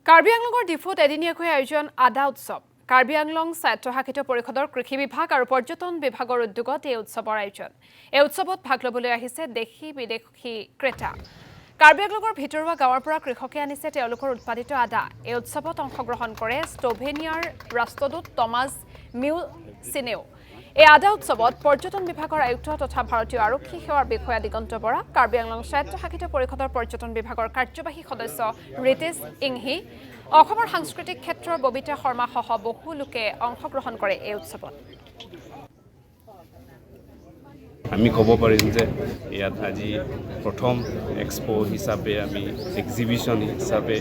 কাৰ্বি আংলঙৰ ডিফুত এদিনীয়াকৈ আয়োজন আদা উৎসৱ কাৰ্বি আংলং স্বায়ত্তশাসিত পৰিষদৰ কৃষি বিভাগ আৰু পৰ্যটন বিভাগৰ উদ্যোগত এই উৎসৱৰ আয়োজন এই উৎসৱত ভাগ ল'বলৈ আহিছে দেশী বিদেশী ক্ৰেতা কাৰ্বি আংলঙৰ ভিতৰুৱা গাঁৱৰ পৰা কৃষকে আনিছে তেওঁলোকৰ উৎপাদিত আদা এই উৎসৱত অংশগ্ৰহণ কৰে স্লোভেনিয়াৰ ৰাষ্ট্ৰদূত টমাছ মিউচিনেও এই আদা উৎসৱত পৰ্যটন বিভাগৰ আয়ুক্ত তথা ভাৰতীয় আৰক্ষী সেৱাৰ বিষয়া দিগন্ত বৰা কাৰ্বি আংলং স্বায়ত্তশাসিত পৰিষদৰ পৰ্যটন বিভাগৰ কাৰ্যবাহী সদস্য ৰিতেশ ইংহি অসমৰ সাংস্কৃতিক ক্ষেত্ৰৰ ববিতা শৰ্মা সহ বহু লোকে অংশগ্ৰহণ কৰে এই উৎসৱত আমি ক'ব পাৰিম যে ইয়াত আজি প্ৰথম এক্সপো হিচাপে আমি এক্সিবিশ্যন হিচাপে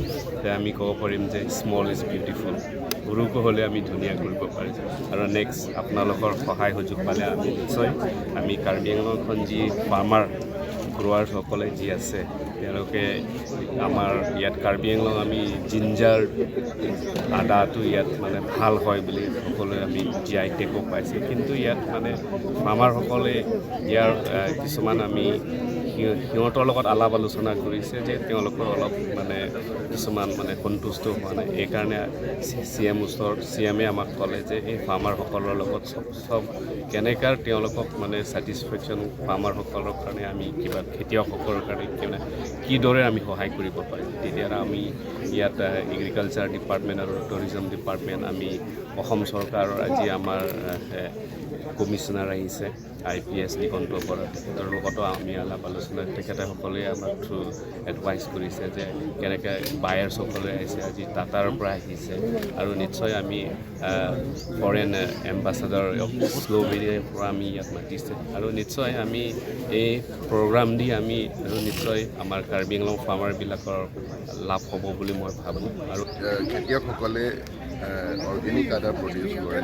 আমি ক'ব পাৰিম যে স্মল ইজ বিউটিফুল সৰুকৈ হ'লে আমি ধুনীয়া কৰিব পাৰিম আৰু নেক্সট আপোনালোকৰ সহায় সুযোগ পালে আমি নিশ্চয় আমি কাৰ্বি আংলংখন যি ফাৰ্মাৰ গ্ৰোৱাৰসকলে যি আছে তেওঁলোকে আমাৰ ইয়াত কাৰ্বি আংলং আমি জিঞ্জাৰ আদাটো ইয়াত মানে ভাল হয় বুলি সকলোৱে আমি GI টেগো পাইছে কিন্তু ইয়াত মানে ফাৰ্মাৰসকলে ইয়াৰ কিছুমান আমি সিহঁতৰ লগত আলাপ আলোচনা কৰিছে যে তেওঁলোকৰ অলপ মানে কিছুমান মানে সন্তুষ্ট হোৱা নাই এইকাৰণে CMে আমাক ক'লে যে এই ফাৰ্মাৰসকলৰ লগত চব কেনেকৈ তেওঁলোকক মানে ছেটিছফেকশ্যন ফাৰ্মাৰসকলৰ কাৰণে আমি কিবা খেতিয়কসকলৰ কাৰণে কিদৰে আমি সহায় কৰিব পাৰিম তেতিয়া আমি ইয়াত এগ্ৰিকালচাৰ ডিপাৰ্টমেণ্ট আৰু টুৰিজম ডিপাৰ্টমেণ্ট আমি অসম চৰকাৰৰ আজি আমাৰ কমিশ্যনাৰ আহিছে IPS দিগন্ত বৰা তেখেতৰ লগতো আমি আলাপ আলোচনা তেখেতসকলে আমাক থ্ৰু এডভাইচ কৰিছে যে কেনেকৈ বায়াৰ্ছসকলে আহিছে আজি টাটাৰ পৰা আহিছে আৰু নিশ্চয় আমি ফৰেন এম্বাচাডাৰ স্লোভেনিয়াৰ পৰা আমি ইয়াত মাতিছে আৰু নিশ্চয় আমি এই প্ৰগ্ৰাম দি আমি আৰু নিশ্চয় আমাৰ কাৰ্বি আংলং ফাৰ্মাৰবিলাকৰ লাভ হ'ব বুলি মই ভাবোঁ আৰু খেতিয়কসকলে অৰ্গেনিক আদা প্ৰডিউচ কৰে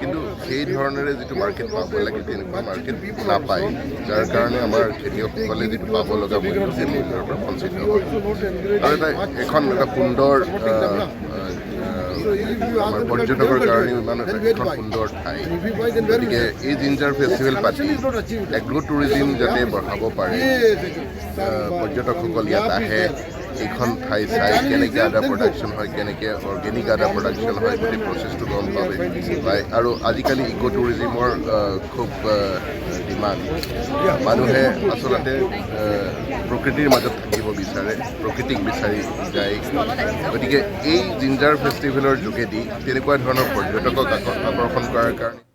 কিন্তু সেই ধৰণেৰে যিটো মাৰ্কেট পাব লাগে তেনেকুৱা মাৰ্কেট নাপায় যাৰ কাৰণে আমাৰ খেতিয়কসকলে যিটো পাব লগা মূল্য সেই মূল্যৰ পৰা বঞ্চিত হয় আৰু এটা সুন্দৰ আমাৰ পৰ্যটকৰ কাৰণে ইমান এখন সুন্দৰ ঠাই গতিকে এই জিঞ্জাৰ ফেষ্টিভেল পাতি এগ্ৰ' টুৰিজিম যাতে বঢ়াব পাৰে পৰ্যটকসকল ইয়াত আহে এইখন ঠাই চাই কেনেকৈ আদা প্ৰডাকশ্যন হয় কেনেকৈ অৰ্গেনিক আদা প্ৰডাকশ্যন হয় গোটেই প্ৰচেছটো গম পায় আৰু আজিকালি ইক' টুৰিজিমৰ খুব ডিমাণ্ড মানুহে আচলতে প্ৰকৃতিৰ মাজত থাকিব বিচাৰে প্ৰকৃতিক বিচাৰি যায় গতিকে এই জিঞ্জাৰ ফেষ্টিভেলৰ যোগেদি তেনেকুৱা ধৰণৰ পৰ্যটকক আকৰ্ষণ কৰাৰ কাৰণে